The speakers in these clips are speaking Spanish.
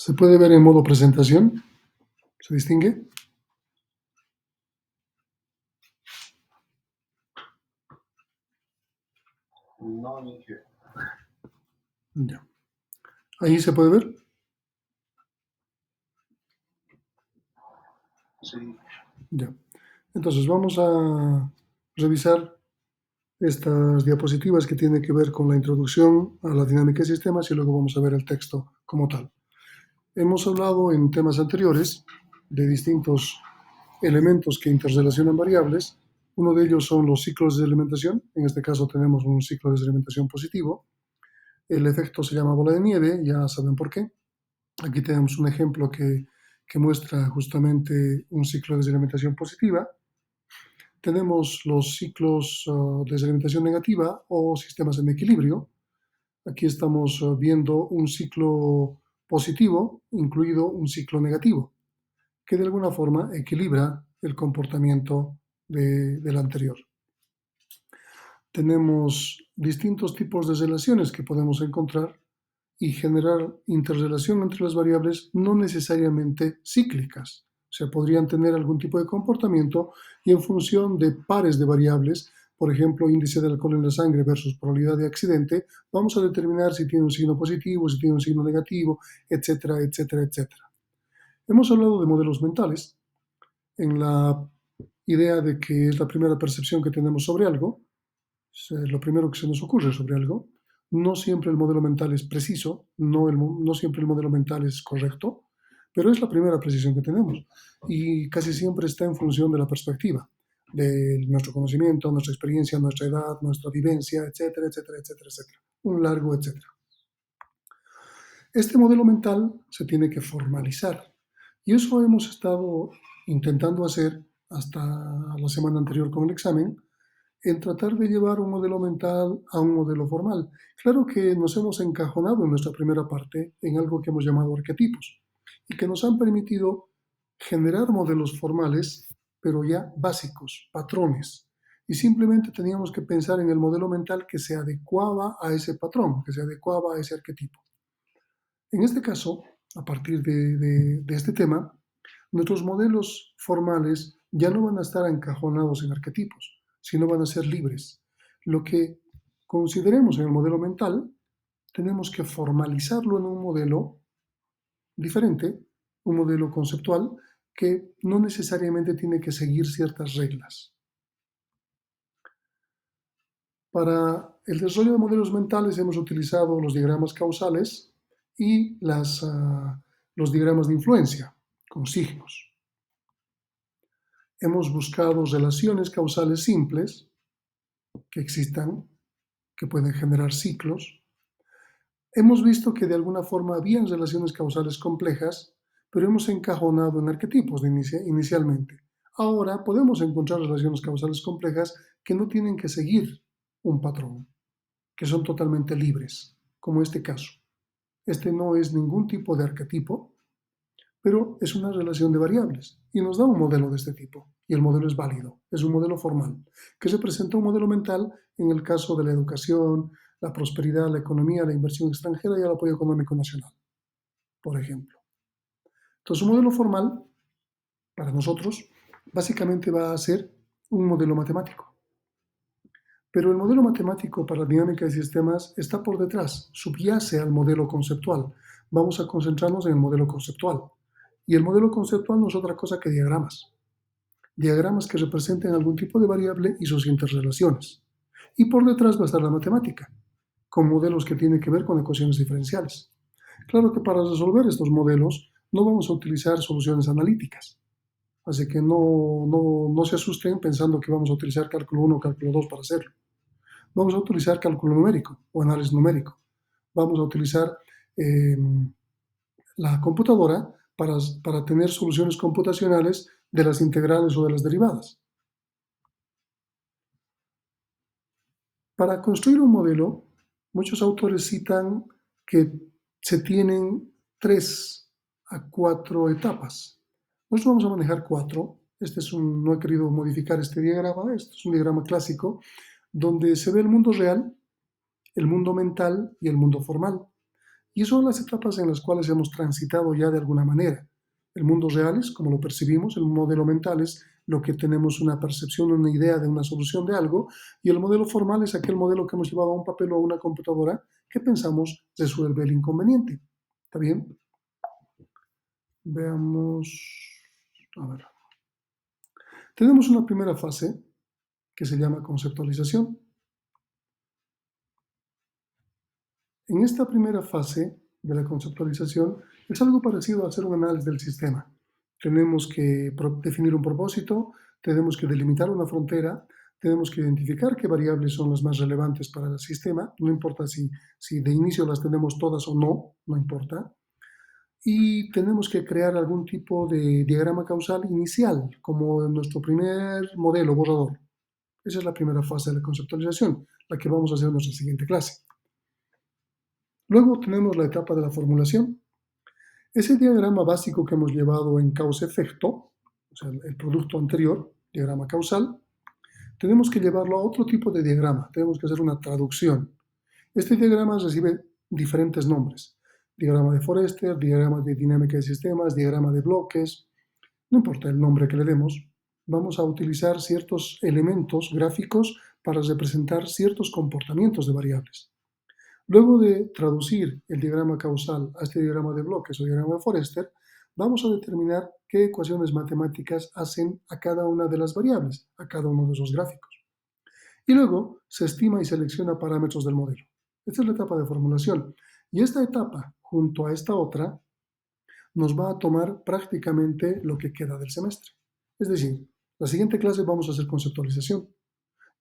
¿Se puede ver en modo presentación? ¿Se distingue? No, ni here. Ya. ¿Ahí se puede ver? Sí. Ya. Entonces vamos a revisar estas diapositivas que tienen que ver con la introducción a la dinámica de sistemas y luego vamos a ver el texto como tal. Hemos hablado en temas anteriores de distintos elementos que interrelacionan variables. Uno de ellos son los ciclos de desalimentación. En este caso tenemos un ciclo de desalimentación positivo. El efecto se llama bola de nieve, ya saben por qué. Aquí tenemos un ejemplo que muestra justamente un ciclo de desalimentación positiva. Tenemos los ciclos de desalimentación negativa o sistemas en equilibrio. Aquí estamos viendo un ciclo positivo, incluido un ciclo negativo, que de alguna forma equilibra el comportamiento del anterior. Tenemos distintos tipos de relaciones que podemos encontrar y generar interrelación entre las variables no necesariamente cíclicas. O sea, podrían tener algún tipo de comportamiento y en función de pares de variables, por ejemplo, índice de alcohol en la sangre versus probabilidad de accidente, vamos a determinar si tiene un signo positivo, si tiene un signo negativo, etcétera, etcétera, etcétera. Hemos hablado de modelos mentales en la idea de que es la primera percepción que tenemos sobre algo, es lo primero que se nos ocurre sobre algo. No siempre el modelo mental es preciso, no siempre el modelo mental es correcto, pero es la primera precisión que tenemos y casi siempre está en función de la perspectiva, de nuestro conocimiento, nuestra experiencia, nuestra edad, nuestra vivencia, etcétera, etcétera, etcétera, etcétera. Un largo etcétera. Este modelo mental se tiene que formalizar y eso hemos estado intentando hacer hasta la semana anterior con el examen, en tratar de llevar un modelo mental a un modelo formal. Claro que nos hemos encajonado en nuestra primera parte en algo que hemos llamado arquetipos y que nos han permitido generar modelos formales, pero ya básicos, patrones. Y simplemente teníamos que pensar en el modelo mental que se adecuaba a ese patrón, que se adecuaba a ese arquetipo. En este caso, a partir de este tema, nuestros modelos formales ya no van a estar encajonados en arquetipos, sino van a ser libres. Lo que consideremos en el modelo mental, tenemos que formalizarlo en un modelo diferente, un modelo conceptual que no necesariamente tiene que seguir ciertas reglas. Para el desarrollo de modelos mentales hemos utilizado los diagramas causales y los diagramas de influencia con signos. Hemos buscado relaciones causales simples que existan, que pueden generar ciclos. Hemos visto que de alguna forma habían relaciones causales complejas, pero hemos encajonado en arquetipos inicialmente. Ahora podemos encontrar relaciones causales complejas que no tienen que seguir un patrón, que son totalmente libres, como este caso. Este no es ningún tipo de arquetipo, pero es una relación de variables y nos da un modelo de este tipo. Y el modelo es válido, es un modelo formal, que se presenta un modelo mental en el caso de la educación, la prosperidad, la economía, la inversión extranjera y el apoyo económico nacional, por ejemplo. Entonces, un modelo formal, para nosotros, básicamente va a ser un modelo matemático. Pero el modelo matemático para la dinámica de sistemas está por detrás, subyace al modelo conceptual. Vamos a concentrarnos en el modelo conceptual. Y el modelo conceptual no es otra cosa que diagramas. Diagramas que representen algún tipo de variable y sus interrelaciones. Y por detrás va a estar la matemática, con modelos que tienen que ver con ecuaciones diferenciales. Claro que para resolver estos modelos no vamos a utilizar soluciones analíticas. Así que no se asusten pensando que vamos a utilizar cálculo 1 o cálculo 2 para hacerlo. Vamos a utilizar cálculo numérico o análisis numérico. Vamos a utilizar la computadora para tener soluciones computacionales de las integrales o de las derivadas. Para construir un modelo, muchos autores citan que se tienen 3 a 4 etapas. Nosotros vamos a manejar 4. No he querido modificar este diagrama, este es un diagrama clásico donde se ve el mundo real, el mundo mental y el mundo formal. Y son las etapas en las cuales hemos transitado ya de alguna manera. El mundo real es como lo percibimos, el modelo mental es lo que tenemos una percepción, una idea de una solución de algo, y el modelo formal es aquel modelo que hemos llevado a un papel o a una computadora que pensamos resuelve el inconveniente. ¿Está bien? Veamos. A ver. Tenemos una primera fase que se llama conceptualización. En esta primera fase de la conceptualización es algo parecido a hacer un análisis del sistema. Tenemos que definir un propósito, tenemos que delimitar una frontera, tenemos que identificar qué variables son las más relevantes para el sistema, no importa si de inicio las tenemos todas o no, no importa. Y tenemos que crear algún tipo de diagrama causal inicial, como en nuestro primer modelo borrador. Esa es la primera fase de la conceptualización, la que vamos a hacer en nuestra siguiente clase. Luego tenemos la etapa de la formulación. Ese diagrama básico que hemos llevado en causa-efecto, o sea, el producto anterior, diagrama causal, tenemos que llevarlo a otro tipo de diagrama, tenemos que hacer una traducción. Este diagrama recibe diferentes nombres. Diagrama de Forester, diagrama de dinámica de sistemas, diagrama de bloques, no importa el nombre que le demos, vamos a utilizar ciertos elementos gráficos para representar ciertos comportamientos de variables. Luego de traducir el diagrama causal a este diagrama de bloques o diagrama de Forester, vamos a determinar qué ecuaciones matemáticas hacen a cada una de las variables, a cada uno de esos gráficos. Y luego se estima y selecciona parámetros del modelo. Esta es la etapa de formulación. Y esta etapa, junto a esta otra, nos va a tomar prácticamente lo que queda del semestre. Es decir, la siguiente clase vamos a hacer conceptualización.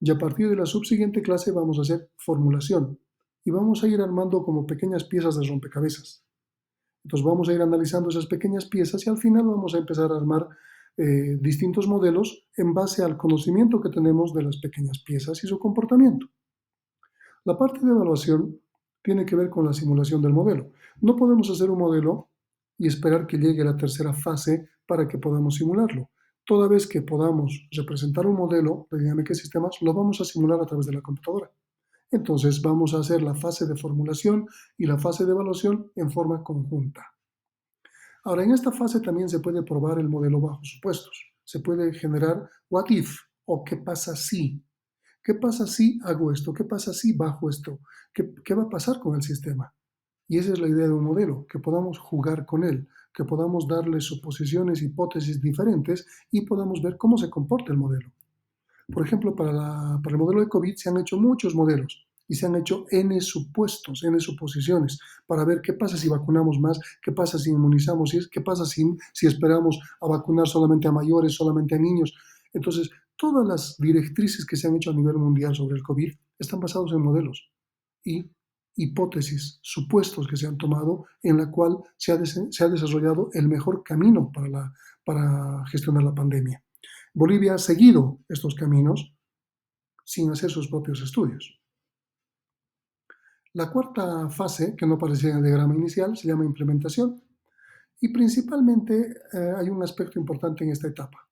Y a partir de la subsiguiente clase vamos a hacer formulación. Y vamos a ir armando como pequeñas piezas de rompecabezas. Entonces vamos a ir analizando esas pequeñas piezas y al final vamos a empezar a armar distintos modelos en base al conocimiento que tenemos de las pequeñas piezas y su comportamiento. La parte de evaluación tiene que ver con la simulación del modelo. No podemos hacer un modelo y esperar que llegue a la tercera fase para que podamos simularlo. Toda vez que podamos representar un modelo de dinámica de sistemas, lo vamos a simular a través de la computadora. Entonces vamos a hacer la fase de formulación y la fase de evaluación en forma conjunta. Ahora, en esta fase también se puede probar el modelo bajo supuestos. Se puede generar what if o qué pasa si. ¿Qué pasa si hago esto? ¿Qué pasa si bajo esto? ¿Qué va a pasar con el sistema? Y esa es la idea de un modelo, que podamos jugar con él, que podamos darle suposiciones, hipótesis diferentes y podamos ver cómo se comporta el modelo. Por ejemplo, para el modelo de COVID se han hecho muchos modelos y se han hecho N supuestos, N suposiciones, para ver qué pasa si vacunamos más, qué pasa si inmunizamos, qué pasa si esperamos a vacunar solamente a mayores, solamente a niños. Entonces, todas las directrices que se han hecho a nivel mundial sobre el COVID están basados en modelos y hipótesis, supuestos que se han tomado en la cual se ha desarrollado el mejor camino para gestionar la pandemia. Bolivia ha seguido estos caminos sin hacer sus propios estudios. La cuarta fase, que no aparecía en el diagrama inicial, se llama implementación y principalmente hay un aspecto importante en esta etapa.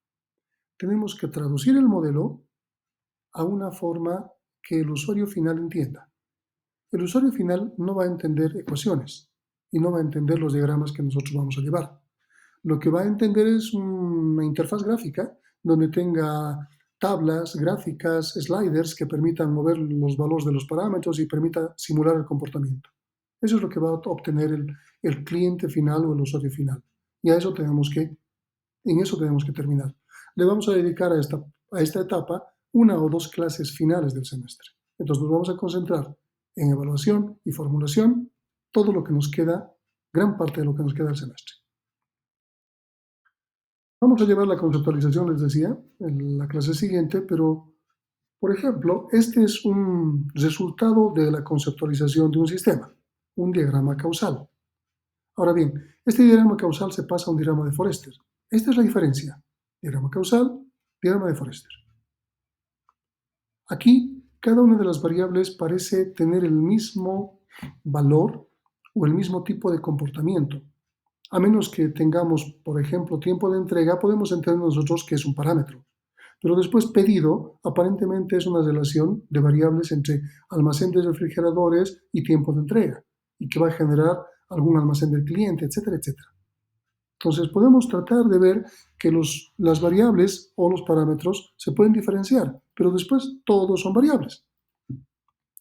Tenemos que traducir el modelo a una forma que el usuario final entienda. El usuario final no va a entender ecuaciones y no va a entender los diagramas que nosotros vamos a llevar. Lo que va a entender es una interfaz gráfica donde tenga tablas, gráficas, sliders que permitan mover los valores de los parámetros y permita simular el comportamiento. Eso es lo que va a obtener el cliente final o el usuario final. Y en eso tenemos que terminar. Le vamos a dedicar a esta etapa una o dos clases finales del semestre. Entonces nos vamos a concentrar en evaluación y formulación, todo lo que nos queda, gran parte de lo que nos queda del semestre. Vamos a llevar la conceptualización, les decía, en la clase siguiente, pero, por ejemplo, este es un resultado de la conceptualización de un sistema, un diagrama causal. Ahora bien, este diagrama causal se pasa a un diagrama de Forester. Esta es la diferencia. Diagrama causal, diagrama de Forester. Aquí, cada una de las variables parece tener el mismo valor o el mismo tipo de comportamiento. A menos que tengamos, por ejemplo, tiempo de entrega, podemos entender nosotros que es un parámetro. Pero después pedido, aparentemente es una relación de variables entre almacén de refrigeradores y tiempo de entrega, y que va a generar algún almacén del cliente, etcétera, etcétera. Entonces podemos tratar de ver que las variables o los parámetros se pueden diferenciar, pero después todos son variables.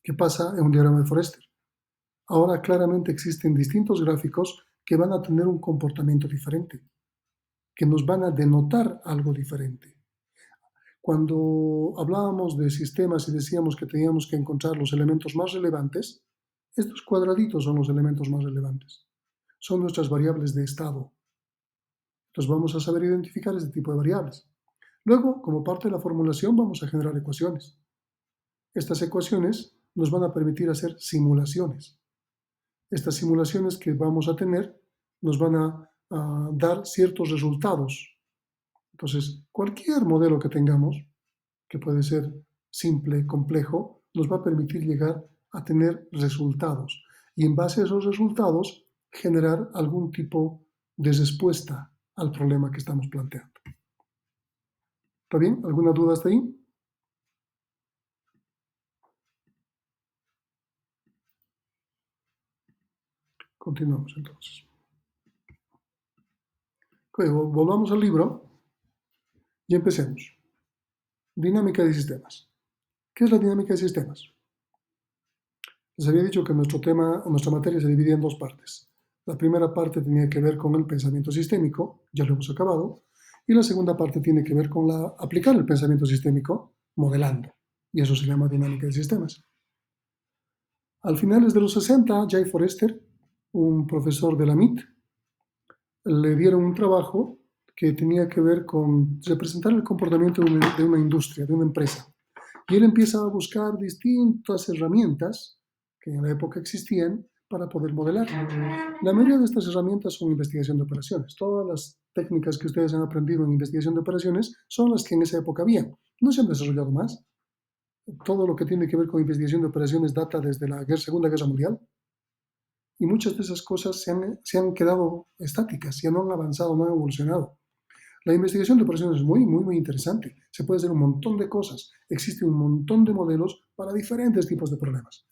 ¿Qué pasa en un diagrama de Forester? Ahora claramente existen distintos gráficos que van a tener un comportamiento diferente, que nos van a denotar algo diferente. Cuando hablábamos de sistemas y decíamos que teníamos que encontrar los elementos más relevantes, estos cuadraditos son los elementos más relevantes. Son nuestras variables de estado. Entonces vamos a saber identificar este tipo de variables. Luego, como parte de la formulación, vamos a generar ecuaciones. Estas ecuaciones nos van a permitir hacer simulaciones. Estas simulaciones que vamos a tener nos van a dar ciertos resultados. Entonces, cualquier modelo que tengamos, que puede ser simple, complejo, nos va a permitir llegar a tener resultados. Y en base a esos resultados, generar algún tipo de respuesta al problema que estamos planteando. ¿Está bien? ¿Alguna duda hasta ahí? Continuamos entonces. Volvamos al libro y empecemos. Dinámica de sistemas. ¿Qué es la dinámica de sistemas? Les había dicho que nuestra materia se divide en dos partes. La primera parte tenía que ver con el pensamiento sistémico, ya lo hemos acabado, y la segunda parte tiene que ver con aplicar el pensamiento sistémico modelando, y eso se llama dinámica de sistemas. Al finales de los 60, Jay Forrester, un profesor de la MIT, le dieron un trabajo que tenía que ver con representar el comportamiento de una industria, de una empresa. Y él empieza a buscar distintas herramientas que en la época existían para poder modelar. La mayoría de estas herramientas son investigación de operaciones. Todas las técnicas que ustedes han aprendido en investigación de operaciones son las que en esa época había. No se han desarrollado más. Todo lo que tiene que ver con investigación de operaciones data desde la Segunda Guerra Mundial. Y muchas de esas cosas se han quedado estáticas, ya no han avanzado, no han evolucionado. La investigación de operaciones es muy, muy, muy interesante. Se puede hacer un montón de cosas. Existe un montón de modelos para diferentes tipos de problemas.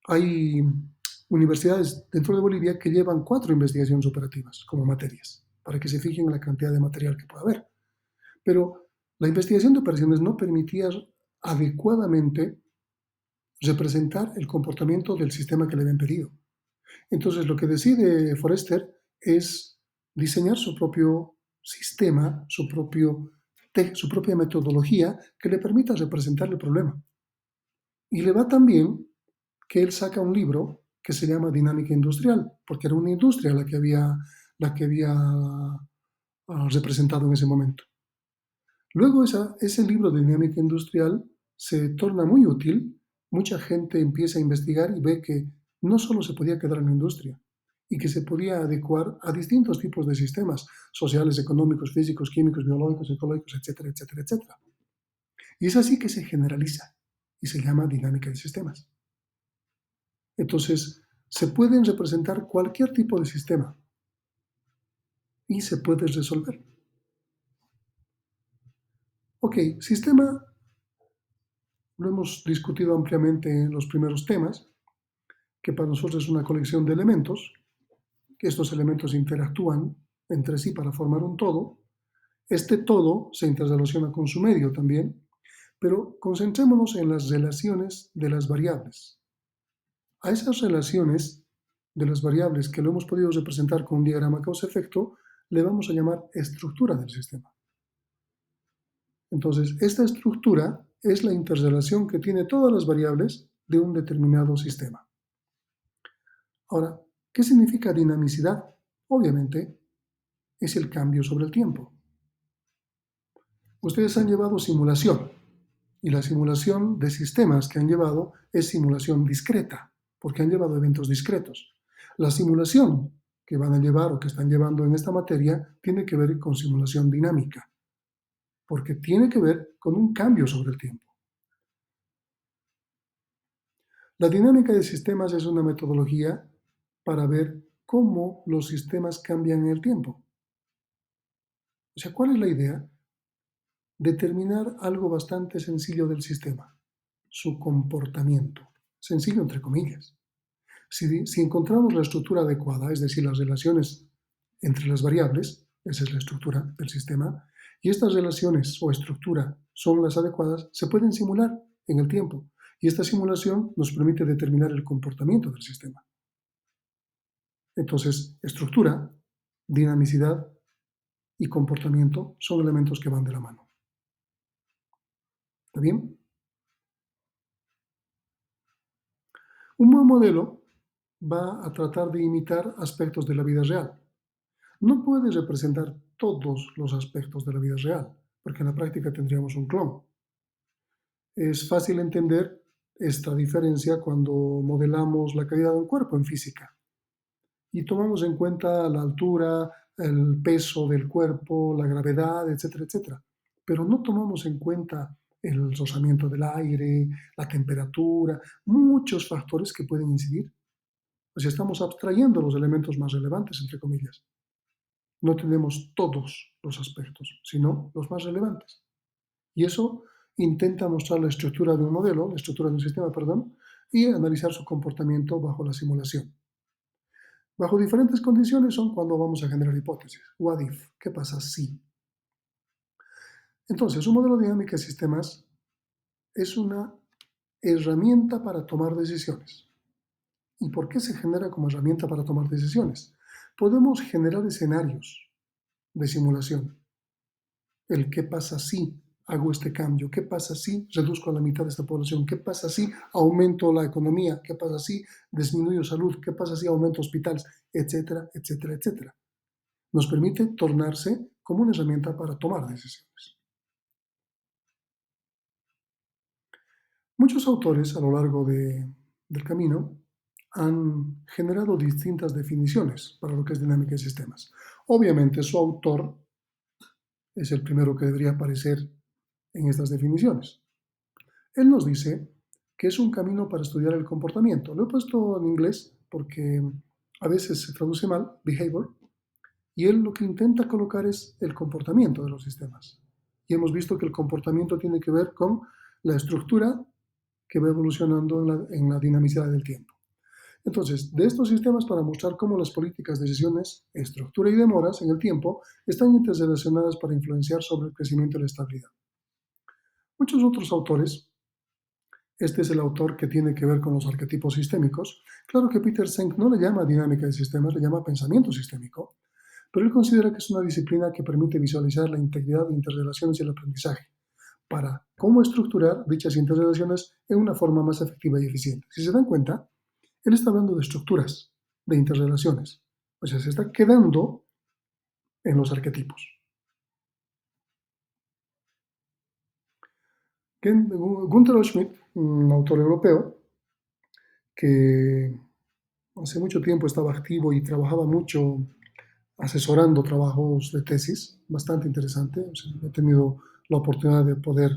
Hay universidades dentro de Bolivia que llevan 4 investigaciones operativas como materias, para que se fijen en la cantidad de material que puede haber. Pero la investigación de operaciones no permitía adecuadamente representar el comportamiento del sistema que le habían pedido. Entonces, lo que decide Forrester es diseñar su propio sistema, su propia metodología que le permita representar el problema. Y le va tan bien que él saca un libro que se llama Dinámica Industrial, porque era una industria la que había representado en ese momento. Luego ese libro de Dinámica Industrial se torna muy útil, mucha gente empieza a investigar y ve que no solo se podía quedar en la industria, y que se podía adecuar a distintos tipos de sistemas sociales, económicos, físicos, químicos, biológicos, ecológicos, etcétera, etcétera, etcétera. Y es así que se generaliza y se llama dinámica de sistemas. Entonces, se pueden representar cualquier tipo de sistema y se puede resolver. Ok, sistema lo hemos discutido ampliamente en los primeros temas, que para nosotros es una colección de elementos, que estos elementos interactúan entre sí para formar un todo. Este todo se interrelaciona con su medio también, pero concentrémonos en las relaciones de las variables. A esas relaciones de las variables que lo hemos podido representar con un diagrama causa-efecto, le vamos a llamar estructura del sistema. Entonces, esta estructura es la interrelación que tiene todas las variables de un determinado sistema. Ahora, ¿qué significa dinamicidad? Obviamente, es el cambio sobre el tiempo. Ustedes han llevado simulación, y la simulación de sistemas que han llevado es simulación discreta, porque han llevado eventos discretos. La simulación que van a llevar o que están llevando en esta materia tiene que ver con simulación dinámica, porque tiene que ver con un cambio sobre el tiempo. La dinámica de sistemas es una metodología para ver cómo los sistemas cambian en el tiempo. O sea, ¿cuál es la idea? Determinar algo bastante sencillo del sistema, su comportamiento. Sencillo entre comillas. Si encontramos la estructura adecuada, es decir, las relaciones entre las variables, esa es la estructura del sistema, y estas relaciones o estructura son las adecuadas, se pueden simular en el tiempo. Y esta simulación nos permite determinar el comportamiento del sistema. Entonces, estructura, dinamicidad y comportamiento son elementos que van de la mano. ¿Está bien? Un buen modelo va a tratar de imitar aspectos de la vida real. No puede representar todos los aspectos de la vida real, porque en la práctica tendríamos un clon. Es fácil entender esta diferencia cuando modelamos la calidad de un cuerpo en física y tomamos en cuenta la altura, el peso del cuerpo, la gravedad, etcétera, etcétera. Pero no tomamos en cuenta el rozamiento del aire, la temperatura, muchos factores que pueden incidir. O sea, estamos abstrayendo los elementos más relevantes, entre comillas. No tenemos todos los aspectos, sino los más relevantes. Y eso intenta mostrar la estructura de un modelo, la estructura de un sistema, perdón, y analizar su comportamiento bajo la simulación. Bajo diferentes condiciones son cuando vamos a generar hipótesis. What if? ¿Qué pasa si? Entonces, un modelo de dinámica de sistemas es una herramienta para tomar decisiones. ¿Y por qué se genera como herramienta para tomar decisiones? Podemos generar escenarios de simulación. El qué pasa si hago este cambio, qué pasa si reduzco a la mitad de esta población, qué pasa si aumento la economía, qué pasa si disminuyo salud, qué pasa si aumento hospitales, etcétera, etcétera, etcétera. Nos permite tornarse como una herramienta para tomar decisiones. Muchos autores a lo largo del camino han generado distintas definiciones para lo que es dinámica de sistemas. Obviamente su autor es el primero que debería aparecer en estas definiciones. Él nos dice que es un camino para estudiar el comportamiento. Lo he puesto en inglés porque a veces se traduce mal, behavior, y él lo que intenta colocar es el comportamiento de los sistemas. Y hemos visto que el comportamiento tiene que ver con la estructura que va evolucionando en la dinamicidad del tiempo. Entonces, de estos sistemas para mostrar cómo las políticas, decisiones, estructura y demoras en el tiempo están interrelacionadas para influenciar sobre el crecimiento y la estabilidad. Muchos otros autores, este es el autor que tiene que ver con los arquetipos sistémicos, claro que Peter Senk no le llama dinámica de sistemas, le llama pensamiento sistémico, pero él considera que es una disciplina que permite visualizar la integridad de interrelaciones y el aprendizaje, para cómo estructurar dichas interrelaciones en una forma más efectiva y eficiente. Si se dan cuenta, él está hablando de estructuras, de interrelaciones, o sea, se está quedando en los arquetipos. Gunther Schmidt, un autor europeo, que hace mucho tiempo estaba activo y trabajaba mucho asesorando trabajos de tesis, bastante interesante. O sea, he tenido la oportunidad de poder,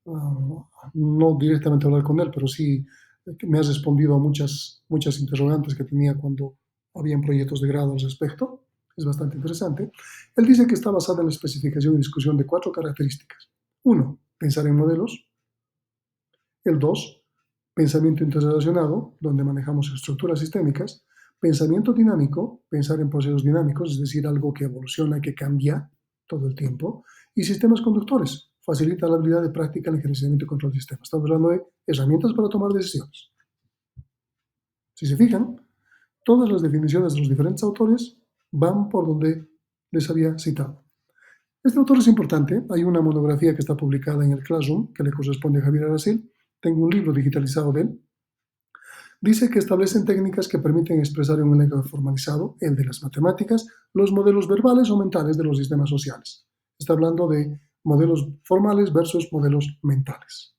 no directamente hablar con él, pero sí me ha respondido a muchas interrogantes que tenía cuando habían proyectos de grado al respecto. Es bastante interesante. Él dice que está basada en la especificación y discusión de 4 características. 1, pensar en modelos. El 2, pensamiento interrelacionado, donde manejamos estructuras sistémicas. Pensamiento dinámico, pensar en procesos dinámicos, es decir, algo que evoluciona, que cambia todo el tiempo. Y sistemas conductores, facilita la habilidad de práctica en el gerenciamiento y control de sistemas. Estamos hablando de herramientas para tomar decisiones. Si se fijan, todas las definiciones de los diferentes autores van por donde les había citado. Este autor es importante. Hay una monografía que está publicada en el Classroom, que le corresponde a Javier Aracil. Tengo un libro digitalizado de él. Dice que establecen técnicas que permiten expresar en un lenguaje formalizado, el de las matemáticas, los modelos verbales o mentales de los sistemas sociales. Está hablando de modelos formales versus modelos mentales.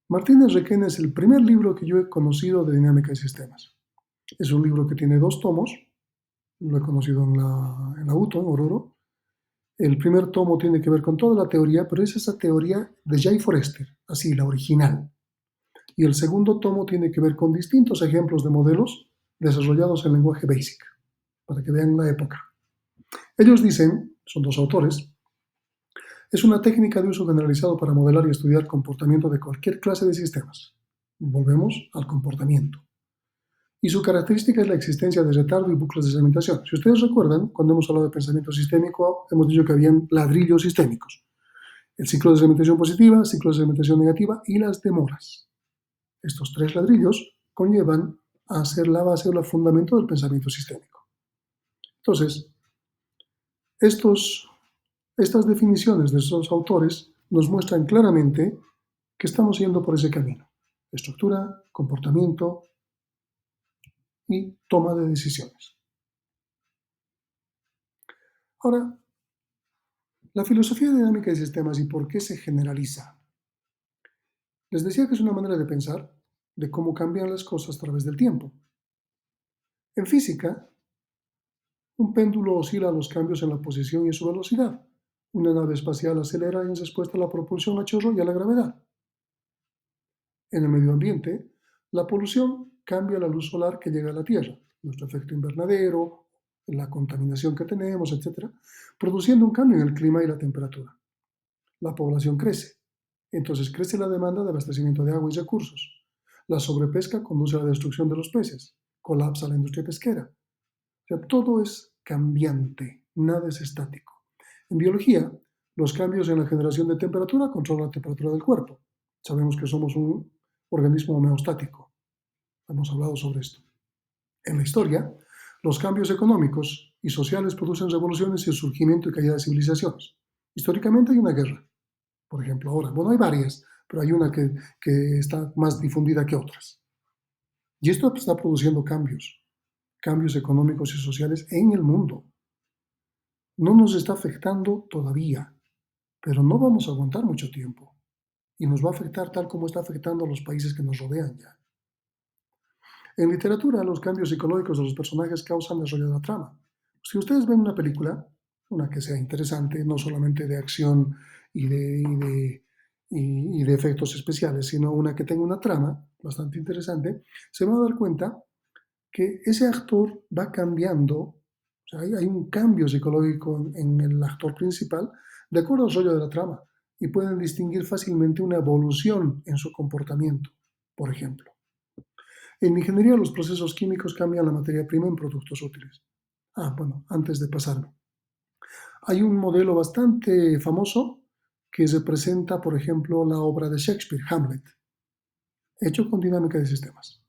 Martínez Requena es el primer libro que yo he conocido de dinámica de sistemas. Es un libro que tiene 2 tomos. Lo he conocido en la UTO, en Oruro. El primer tomo tiene que ver con toda la teoría, pero es esa teoría de Jay Forrester, así, la original. Y el segundo tomo tiene que ver con distintos ejemplos de modelos desarrollados en lenguaje BASIC, para que vean la época. Ellos dicen, son 2 autores, es una técnica de uso generalizado para modelar y estudiar comportamiento de cualquier clase de sistemas. Volvemos al comportamiento. Y su característica es la existencia de retardo y bucles de segmentación. Si ustedes recuerdan, cuando hemos hablado de pensamiento sistémico, hemos dicho que habían ladrillos sistémicos. El ciclo de segmentación positiva, ciclo de segmentación negativa y las demoras. Estos tres ladrillos conllevan a ser la base o el fundamento del pensamiento sistémico. Entonces, estas definiciones de estos autores nos muestran claramente que estamos yendo por ese camino. Estructura, comportamiento y toma de decisiones. Ahora, la filosofía dinámica de sistemas y por qué se generaliza. Les decía que es una manera de pensar de cómo cambian las cosas a través del tiempo. En física, un péndulo oscila a los cambios en la posición y en su velocidad. Una nave espacial acelera en respuesta a la propulsión a chorro y a la gravedad. En el medio ambiente, la polución cambia la luz solar que llega a la Tierra, nuestro efecto invernadero, la contaminación que tenemos, etc., produciendo un cambio en el clima y la temperatura. La población crece, entonces crece la demanda de abastecimiento de agua y recursos. La sobrepesca conduce a la destrucción de los peces, colapsa la industria pesquera. O sea, todo es cambiante, nada es estático. En biología, los cambios en la generación de temperatura controlan la temperatura del cuerpo. Sabemos que somos un organismo homeostático. Hemos hablado sobre esto. En la historia, los cambios económicos y sociales producen revoluciones y el surgimiento y caída de civilizaciones. Históricamente hay una guerra, por ejemplo, ahora. Bueno, hay varias, pero hay una que está más difundida que otras. Y esto está produciendo cambios económicos y sociales en el mundo. No nos está afectando todavía, pero no vamos a aguantar mucho tiempo. Y nos va a afectar tal como está afectando a los países que nos rodean ya. En literatura, los cambios psicológicos de los personajes causan desarrollo de la trama. Si ustedes ven una película, una que sea interesante, no solamente de acción y de efectos especiales, sino una que tenga una trama bastante interesante, se van a dar cuenta que ese actor va cambiando, o sea, hay un cambio psicológico en el actor principal de acuerdo al rollo de la trama y pueden distinguir fácilmente una evolución en su comportamiento, por ejemplo. En ingeniería, los procesos químicos cambian la materia prima en productos útiles. Bueno, antes de pasarme. Hay un modelo bastante famoso que representa, por ejemplo, la obra de Shakespeare, Hamlet, hecho con dinámica de sistemas.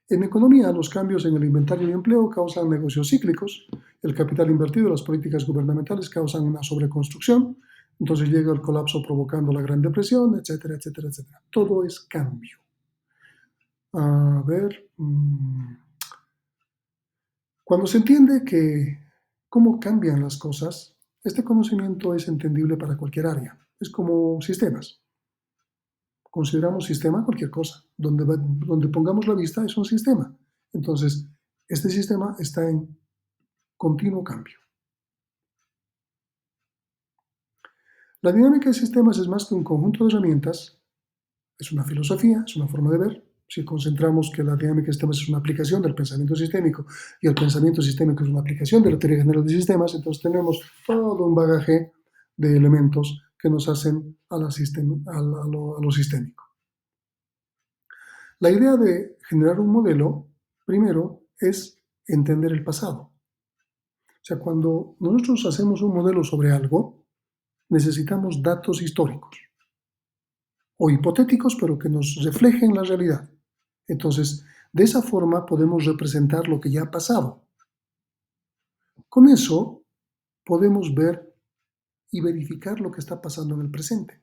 En economía, los cambios en el inventario y empleo causan negocios cíclicos, el capital invertido y las políticas gubernamentales causan una sobreconstrucción, entonces llega el colapso provocando la Gran Depresión, etcétera, etcétera, etcétera. Todo es cambio. A ver, cuando se entiende que cómo cambian las cosas, este conocimiento es entendible para cualquier área. Es como sistemas. Consideramos sistema cualquier cosa. Donde pongamos la vista es un sistema. Entonces, este sistema está en continuo cambio. La dinámica de sistemas es más que un conjunto de herramientas, es una filosofía, es una forma de ver. Si concentramos que la dinámica de sistemas es una aplicación del pensamiento sistémico y el pensamiento sistémico es una aplicación de la teoría general de sistemas, entonces tenemos todo un bagaje de elementos que nos hacen a lo sistémico. La idea de generar un modelo, primero, es entender el pasado. O sea, cuando nosotros hacemos un modelo sobre algo, necesitamos datos históricos o hipotéticos, pero que nos reflejen la realidad. Entonces, de esa forma podemos representar lo que ya ha pasado. Con eso podemos ver y verificar lo que está pasando en el presente.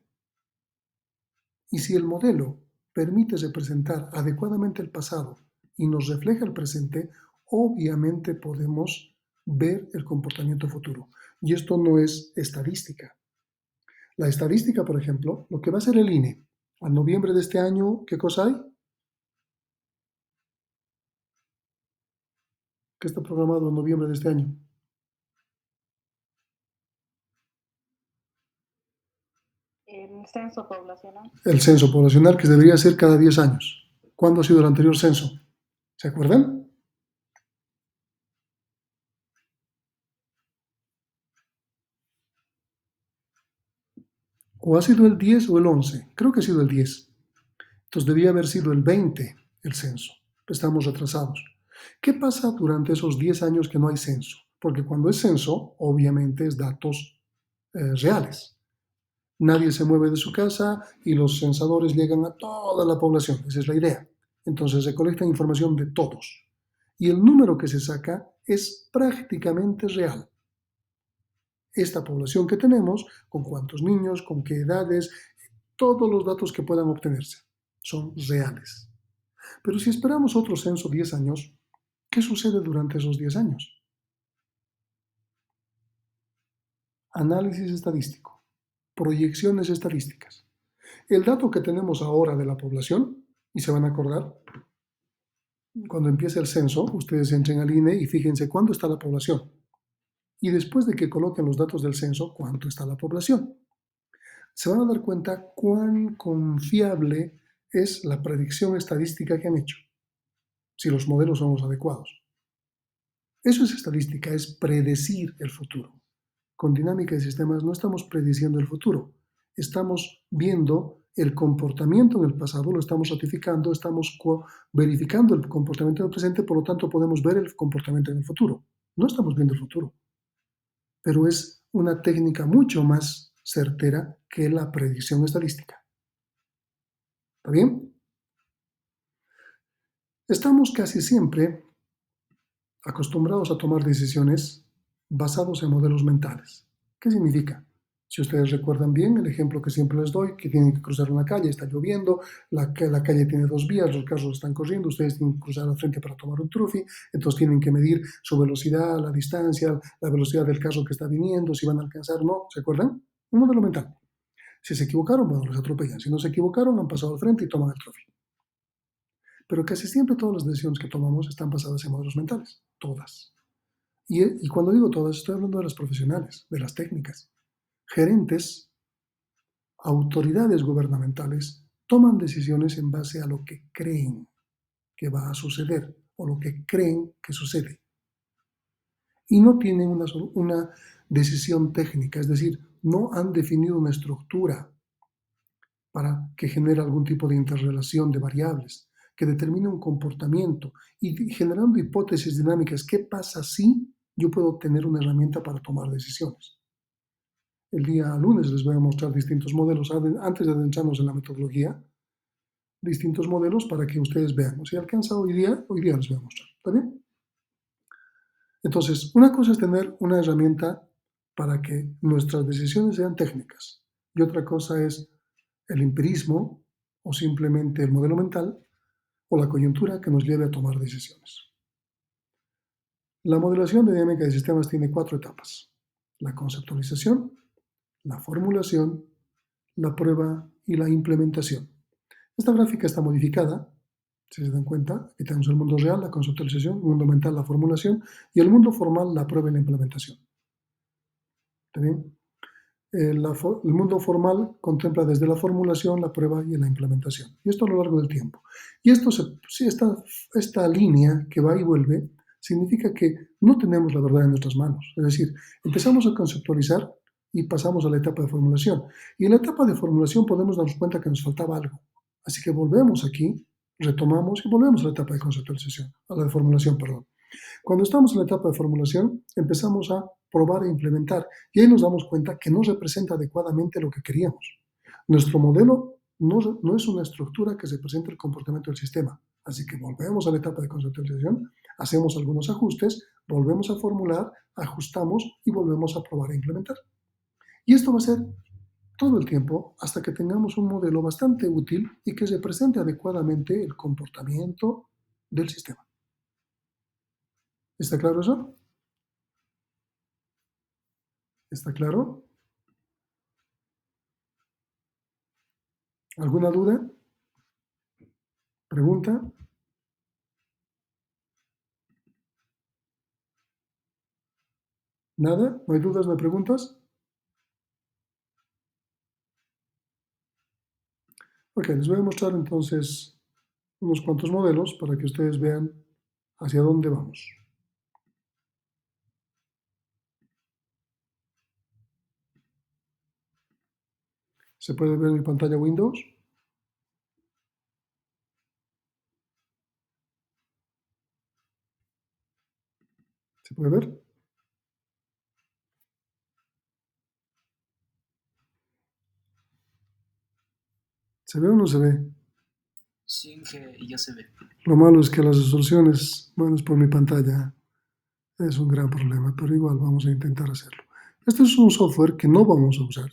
Y si el modelo permite representar adecuadamente el pasado y nos refleja el presente, obviamente podemos ver el comportamiento futuro. Y esto no es estadística. La estadística, por ejemplo, lo que va a hacer el INE a noviembre de este año, ¿qué cosa hay? ¿Qué está programado en noviembre de este año? El censo poblacional. El censo poblacional, que debería ser cada 10 años. ¿Cuándo ha sido el anterior censo? ¿Se acuerdan? O ha sido el 10 o el 11. Creo que ha sido el 10. Entonces debía haber sido el 20 el censo. Estamos retrasados. ¿Qué pasa durante esos 10 años que no hay censo? Porque cuando es censo, obviamente es datos reales. Nadie se mueve de su casa y los censadores llegan a toda la población. Esa es la idea. Entonces recolectan información de todos. Y el número que se saca es prácticamente real. Esta población que tenemos, con cuántos niños, con qué edades, todos los datos que puedan obtenerse son reales. Pero si esperamos otro censo 10 años, ¿qué sucede durante esos 10 años? Análisis estadístico, proyecciones estadísticas. El dato que tenemos ahora de la población, y se van a acordar, cuando empiece el censo, ustedes entren al INE y fíjense cuánto está la población. Y después de que coloquen los datos del censo, cuánto está la población. Se van a dar cuenta cuán confiable es la predicción estadística que han hecho, si los modelos son los adecuados. Eso es estadística, es predecir el futuro. Con dinámica de sistemas no estamos prediciendo el futuro, estamos viendo el comportamiento en el pasado, lo estamos ratificando, estamos verificando el comportamiento del presente, por lo tanto podemos ver el comportamiento en el futuro. No estamos viendo el futuro, pero es una técnica mucho más certera que la predicción estadística. ¿Está bien? Estamos casi siempre acostumbrados a tomar decisiones basados en modelos mentales. ¿Qué significa? Si ustedes recuerdan bien, el ejemplo que siempre les doy, que tienen que cruzar una calle, está lloviendo, la calle tiene dos vías, los carros están corriendo, ustedes tienen que cruzar al frente para tomar un trufi, entonces tienen que medir su velocidad, la distancia, la velocidad del carro que está viniendo, si van a alcanzar o no, ¿se acuerdan? Un modelo mental. Si se equivocaron, bueno, los atropellan. Si no se equivocaron, han pasado al frente y toman el trufi. Pero casi siempre todas las decisiones que tomamos están basadas en modelos mentales, todas. Y cuando digo todas, estoy hablando de las profesionales, de las técnicas. Gerentes, autoridades gubernamentales, toman decisiones en base a lo que creen que va a suceder o lo que creen que sucede. Y no tienen una decisión técnica, es decir, no han definido una estructura para que genere algún tipo de interrelación de variables, que determine un comportamiento y generando hipótesis dinámicas. ¿Qué pasa si yo puedo obtener una herramienta para tomar decisiones? El día lunes les voy a mostrar distintos modelos, antes de adentrarnos en la metodología, distintos modelos para que ustedes vean. Si alcanza hoy día les voy a mostrar. ¿Está bien? Entonces, una cosa es tener una herramienta para que nuestras decisiones sean técnicas y otra cosa es el empirismo o simplemente el modelo mental o la coyuntura que nos lleve a tomar decisiones. La modelación de dinámica de sistemas tiene 4 etapas: la conceptualización, la formulación, la prueba y la implementación. Esta gráfica está modificada, si se dan cuenta. Aquí tenemos el mundo real, la conceptualización, el mundo mental, la formulación, y el mundo formal, la prueba y la implementación. ¿Está bien? El mundo formal contempla desde la formulación, la prueba y la implementación. Y esto a lo largo del tiempo. Y esta línea que va y vuelve significa que no tenemos la verdad en nuestras manos. Es decir, empezamos a conceptualizar y pasamos a la etapa de formulación. Y en la etapa de formulación podemos darnos cuenta que nos faltaba algo. Así que volvemos aquí, retomamos y volvemos a la etapa de conceptualización, a la de formulación, perdón. Cuando estamos en la etapa de formulación, empezamos a probar e implementar y ahí nos damos cuenta que no representa adecuadamente lo que queríamos. Nuestro modelo no es una estructura que represente el comportamiento del sistema. Así que volvemos a la etapa de conceptualización, hacemos algunos ajustes, volvemos a formular, ajustamos y volvemos a probar e implementar. Y esto va a ser todo el tiempo hasta que tengamos un modelo bastante útil y que represente adecuadamente el comportamiento del sistema. ¿Está claro eso? ¿Está claro? ¿Alguna duda? ¿Pregunta? ¿Nada? ¿No hay dudas, no hay preguntas? Ok, les voy a mostrar entonces unos cuantos modelos para que ustedes vean hacia dónde vamos. ¿Se puede ver mi pantalla Windows? ¿Se puede ver? ¿Se ve o no se ve? Sí, Inge, ya se ve. Lo malo es que las resoluciones, bueno, es por mi pantalla, es un gran problema, pero igual vamos a intentar hacerlo. Este es un software que no vamos a usar,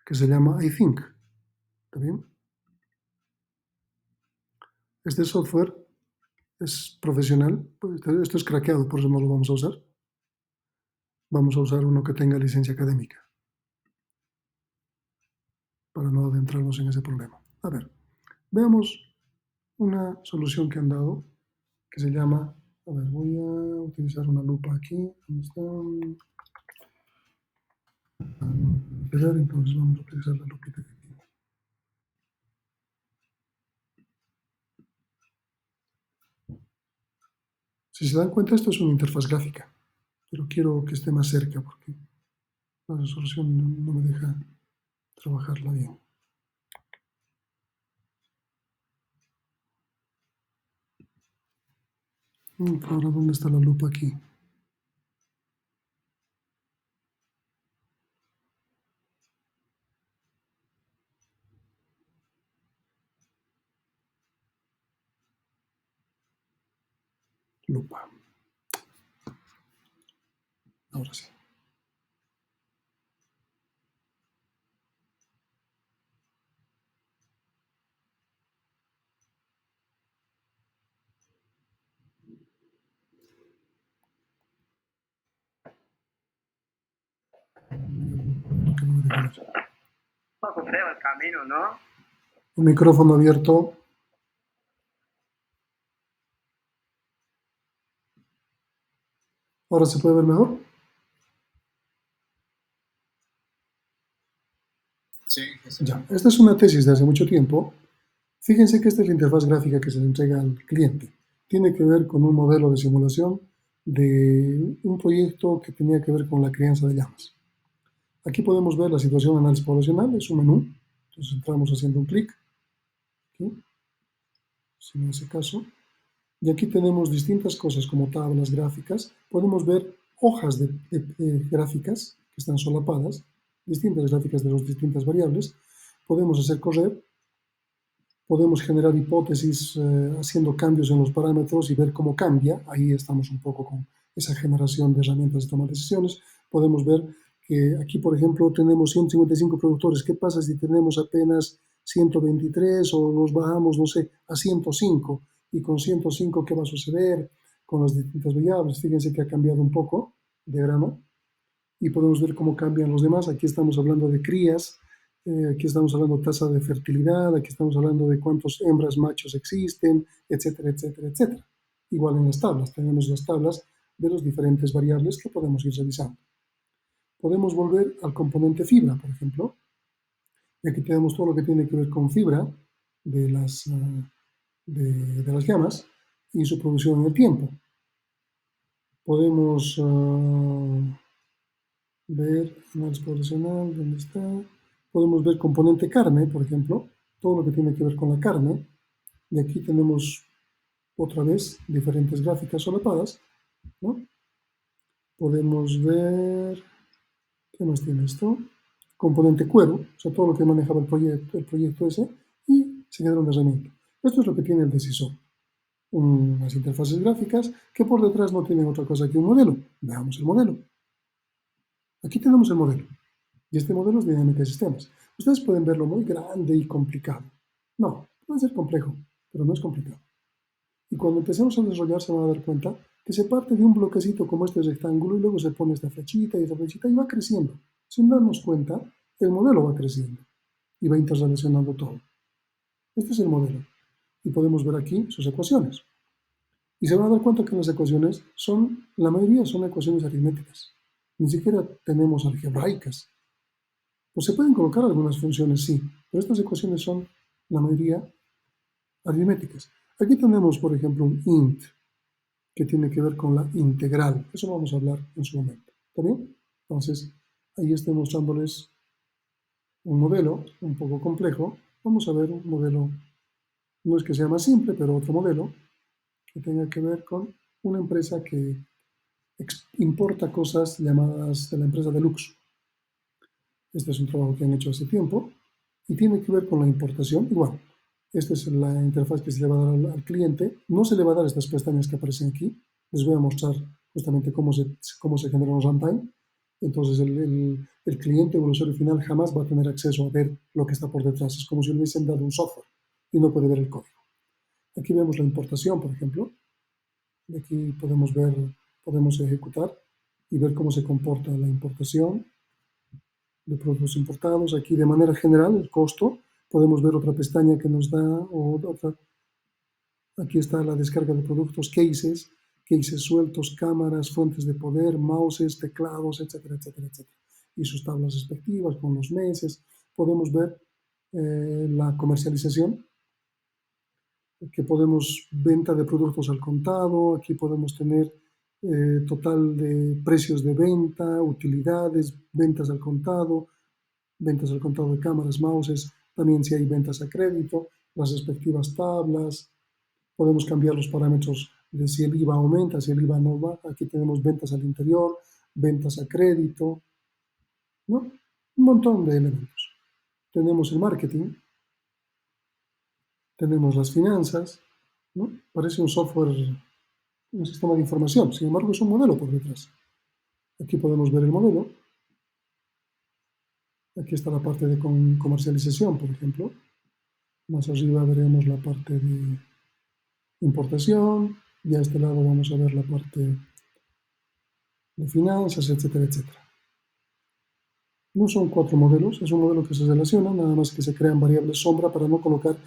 que se llama iThink. ¿Está bien? Este software es profesional, pues esto es craqueado, por eso no lo vamos a usar. Vamos a usar uno que tenga licencia académica, para no adentrarnos en ese problema. A ver, veamos una solución que han dado, que se llama, a ver, voy a utilizar una lupa aquí, ¿dónde está? Entonces vamos a utilizar la lupita aquí. Si se dan cuenta, esto es una interfaz gráfica, pero quiero que esté más cerca porque la resolución no me deja trabajarla bien. Ahora, ¿dónde está la lupa aquí? Lupa. Ahora sí. ¿Por qué no me deja ver? Un poco feo el camino, ¿no? Un micrófono abierto. ¿Ahora se puede ver mejor? Sí, Inge, se ve. Ya, esta es una tesis de hace mucho tiempo. Fíjense que esta es la interfaz gráfica que se le entrega al cliente. Tiene que ver con un modelo de simulación de un proyecto que tenía que ver con la crianza de llamas. Aquí podemos ver la situación de análisis poblacional, es un menú. Entonces entramos haciendo un clic, aquí, si me hace caso. Y aquí tenemos distintas cosas como tablas, gráficas. Podemos ver hojas de gráficas que están solapadas, distintas gráficas de las distintas variables. Podemos hacer correr, podemos generar hipótesis haciendo cambios en los parámetros y ver cómo cambia. Ahí estamos un poco con esa generación de herramientas de toma de decisiones. Podemos ver que aquí, por ejemplo, tenemos 155 productores. ¿Qué pasa si tenemos apenas 123 o nos bajamos, no sé, a 105? Y con 105, ¿qué va a suceder con las distintas variables? Fíjense que ha cambiado un poco el diagrama y podemos ver cómo cambian los demás. Aquí estamos hablando de crías, aquí estamos hablando de tasa de fertilidad, aquí estamos hablando de cuántos hembras machos existen, etcétera, etcétera, etcétera. Igual en las tablas, tenemos las tablas de las diferentes variables que podemos ir revisando. Podemos volver al componente fibra, por ejemplo, y aquí tenemos todo lo que tiene que ver con fibra de las llamas y su producción en el tiempo. Podemos ver análisis poblacional, ¿dónde está? Podemos ver componente carne, por ejemplo, todo lo que tiene que ver con la carne. Y aquí tenemos otra vez diferentes gráficas solapadas, ¿no? Podemos ver, ¿qué más tiene esto? Componente cuero, o sea, todo lo que manejaba el proyecto ese, y se quedaron de herramienta. Esto es lo que tiene el decisor. Unas interfaces gráficas que por detrás no tienen otra cosa que un modelo. Veamos el modelo. Aquí tenemos el modelo. Y este modelo es dinámica de sistemas. Ustedes pueden verlo muy grande y complicado. No, puede ser complejo, pero no es complicado. Y cuando empecemos a desarrollar se van a dar cuenta que se parte de un bloquecito como este rectángulo y luego se pone esta flechita y va creciendo. Sin darnos cuenta, el modelo va creciendo y va interrelacionando todo. Este es el modelo. Y podemos ver aquí sus ecuaciones. Y se van a dar cuenta que las ecuaciones la mayoría son ecuaciones aritméticas. Ni siquiera tenemos algebraicas. Pues se pueden colocar algunas funciones, sí, pero estas ecuaciones son, la mayoría, aritméticas. Aquí tenemos, por ejemplo, un int, que tiene que ver con la integral. Eso vamos a hablar en su momento. ¿Está bien? Entonces, ahí estoy mostrándoles un modelo un poco complejo. Vamos a ver un modelo, no es que sea más simple, pero otro modelo que tenga que ver con una empresa que importa cosas llamadas de la empresa Deluxe. Este es un trabajo que han hecho hace tiempo y tiene que ver con la importación. Igual, esta es la interfaz que se le va a dar al cliente. No se le va a dar estas pestañas que aparecen aquí. Les voy a mostrar justamente cómo se genera un runtime. Entonces, el cliente o el usuario final jamás va a tener acceso a ver lo que está por detrás. Es como si le hubiesen dado un software y no puede ver el código. Aquí vemos la importación, por ejemplo. Y aquí podemos ejecutar y ver cómo se comporta la importación de productos importados. Aquí de manera general el costo. Podemos ver otra pestaña que nos da, aquí está la descarga de productos, cases sueltos, cámaras, fuentes de poder, mouses, teclados, etcétera, etcétera, etcétera. Y sus tablas respectivas con los meses. Podemos ver la comercialización, que podemos venta de productos al contado, aquí podemos tener total de precios de venta, utilidades, ventas al contado de cámaras, mouses, también si hay ventas a crédito, las respectivas tablas, podemos cambiar los parámetros de si el IVA aumenta, si el IVA no va, aquí tenemos ventas al interior, ventas a crédito, ¿no? Un montón de elementos. Tenemos el marketing, tenemos las finanzas, ¿no? Parece un software, un sistema de información, sin embargo es un modelo por detrás. Aquí podemos ver el modelo. Aquí está la parte de comercialización, por ejemplo. Más arriba veremos la parte de importación y a este lado vamos a ver la parte de finanzas, etcétera, etcétera. No son 4 modelos, es un modelo que se relaciona, nada más que se crean variables sombra para no colocar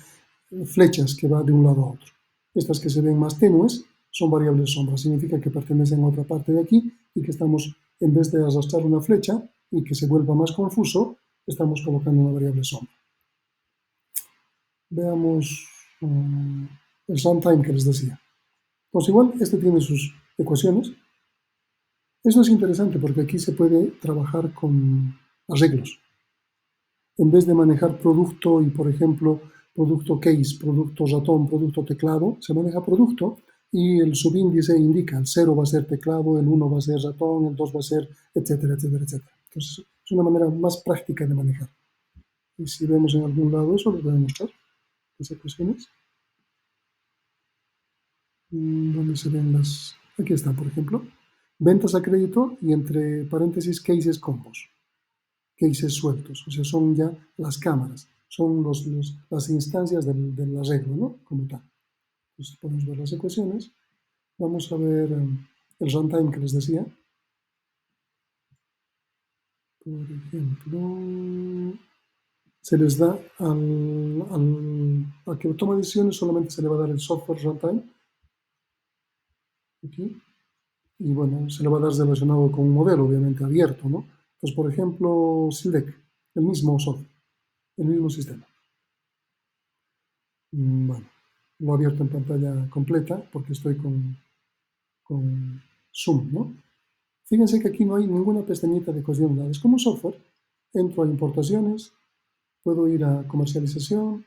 flechas que van de un lado a otro. Estas que se ven más tenues son variables sombra, significa que pertenecen a otra parte de aquí y que estamos, en vez de arrastrar una flecha y que se vuelva más confuso, estamos colocando una variable sombra. Veamos el runtime que les decía. Pues igual, este tiene sus ecuaciones. Esto es interesante porque aquí se puede trabajar con arreglos. En vez de manejar producto y, por ejemplo, producto case, producto ratón, producto teclado, se maneja producto y el subíndice indica, el 0 va a ser teclado, el 1 va a ser ratón, el 2 va a ser, etcétera, etcétera, etcétera. Entonces, es una manera más práctica de manejar. Y si vemos en algún lado eso, les voy a mostrar las ecuaciones. ¿Dónde se ven las? Aquí están, por ejemplo. Ventas a crédito y entre paréntesis cases combos. Cases sueltos, o sea, son ya las cámaras, son las instancias del arreglo, ¿no? Como tal. Entonces podemos ver las ecuaciones. Vamos a ver el runtime que les decía. Por ejemplo, se les da al que toma decisiones, solamente se le va a dar el software runtime. Aquí. Y bueno, se le va a dar relacionado con un modelo, obviamente abierto, ¿no? Pues por ejemplo, SILDEC, el mismo software, el mismo sistema. Bueno, lo he abierto en pantalla completa porque estoy con Zoom, ¿no? Fíjense que aquí no hay ninguna pestañita de ecuación, nada. Es como software. Entro a importaciones, puedo ir a comercialización,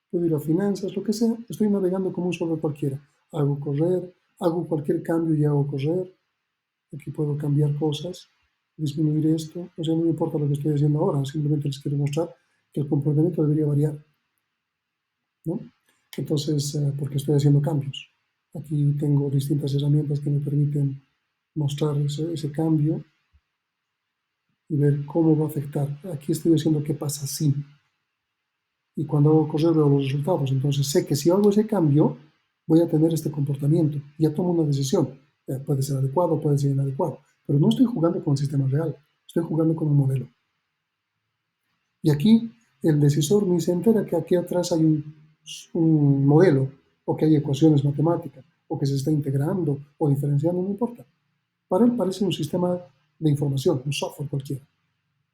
puedo ir a finanzas, lo que sea. Estoy navegando como un software cualquiera. Hago correr, hago cualquier cambio y hago correr. Aquí puedo cambiar cosas, disminuir esto. O sea, no me importa lo que estoy haciendo ahora, simplemente les quiero mostrar que el comportamiento debería variar, ¿no? Entonces, porque estoy haciendo cambios. Aquí tengo distintas herramientas que me permiten mostrar ese cambio y ver cómo va a afectar. Aquí estoy haciendo qué pasa si. Y cuando hago correr veo los resultados. Entonces sé que si hago ese cambio, voy a tener este comportamiento. Ya tomo una decisión. Puede ser adecuado, puede ser inadecuado. Pero no estoy jugando con el sistema real. Estoy jugando con un modelo. Y aquí el decisor ni se entera que aquí atrás hay un modelo, o que hay ecuaciones matemáticas, o que se está integrando o diferenciando, no importa. Para él parece un sistema de información, un software cualquiera.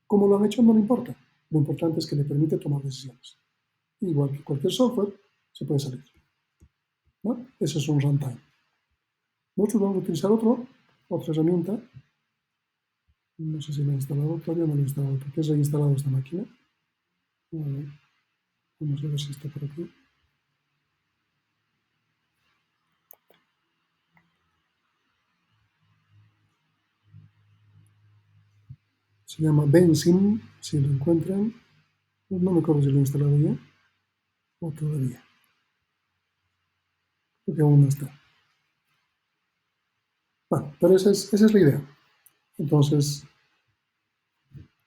¿Cómo lo han hecho? No le importa. Lo importante es que le permite tomar decisiones. Igual que cualquier software, se puede salir, ¿no? Eso es un runtime. Nosotros vamos a utilizar otra herramienta. No sé si la he instalado, todavía no la he instalado, porque es reinstalado esta máquina. Vamos a ver si está por aquí. Se llama Benzim, si lo encuentran. No me acuerdo si lo he instalado ya o todavía. Creo que aún no está. Bueno, pero esa es la idea. Entonces,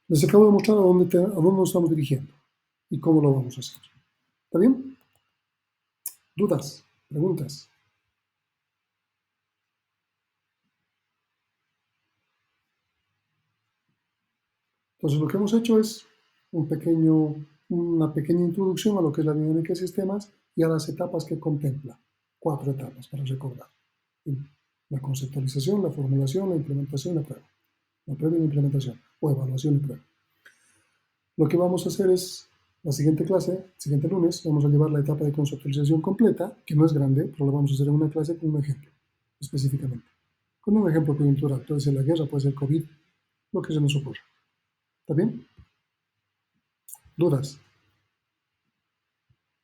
les acabo de mostrar a dónde nos estamos dirigiendo y cómo lo vamos a hacer. ¿Está bien? ¿Dudas? ¿Preguntas? Entonces, lo que hemos hecho es una pequeña introducción a lo que es la dinámica de sistemas y a las etapas que contempla. 4 etapas para recordar. La conceptualización, la formulación, la implementación y la prueba. La prueba y la implementación, o evaluación y prueba. Lo que vamos a hacer es, la siguiente clase, siguiente lunes, vamos a llevar la etapa de conceptualización completa, que no es grande, pero lo vamos a hacer en una clase con un ejemplo, específicamente. Con un ejemplo coyuntural, puede ser la guerra, puede ser COVID, lo que se nos ocurra. ¿Está bien? ¿Dudas?